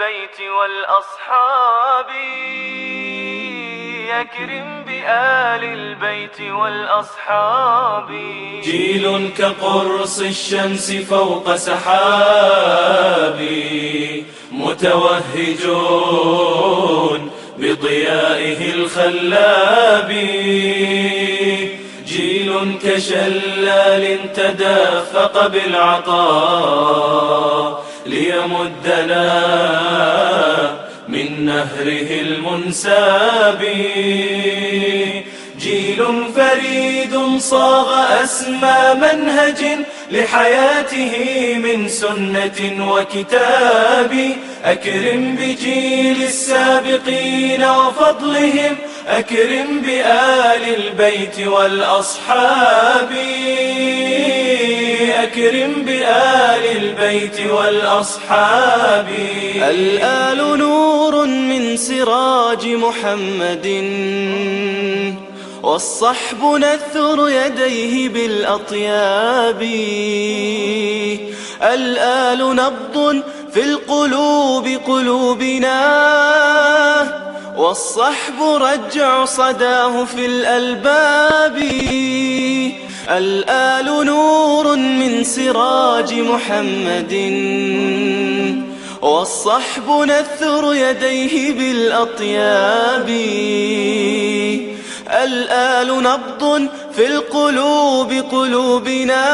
البيت والأصحاب، أكرم بآل البيت والأصحاب. جيل كقرص الشمس فوق سحاب، متوهجون بضيائه الخلاب. جيل كشلال تدافق بالعطاء ليمدنا من نهره المنساب. جيل فريد صاغ أسمى منهج لحياته من سنة وكتاب. أكرم بجيل السابقين وفضلهم، أكرم بآل البيت والأصحاب. أكرم بآل البيت والأصحاب. الآل نور من سراج محمد، والصحب نثر يديه بالأطياب. الآل نبض في القلوب قلوبنا، والصحب رجع صداه في الألباب. الآل نور من سراج محمد، والصحب نثر يديه بالأطياب. الآل نبض في القلوب قلوبنا،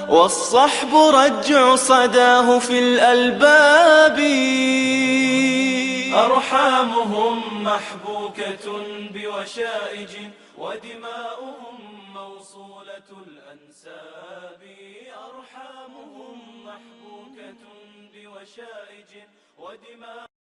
والصحب رجع صداه في الألباب. أرحامهم محبوكة بوشائج، ودماؤهم موصولة الأنساب. أرحامهم محبوكة بوشائج ودماؤهم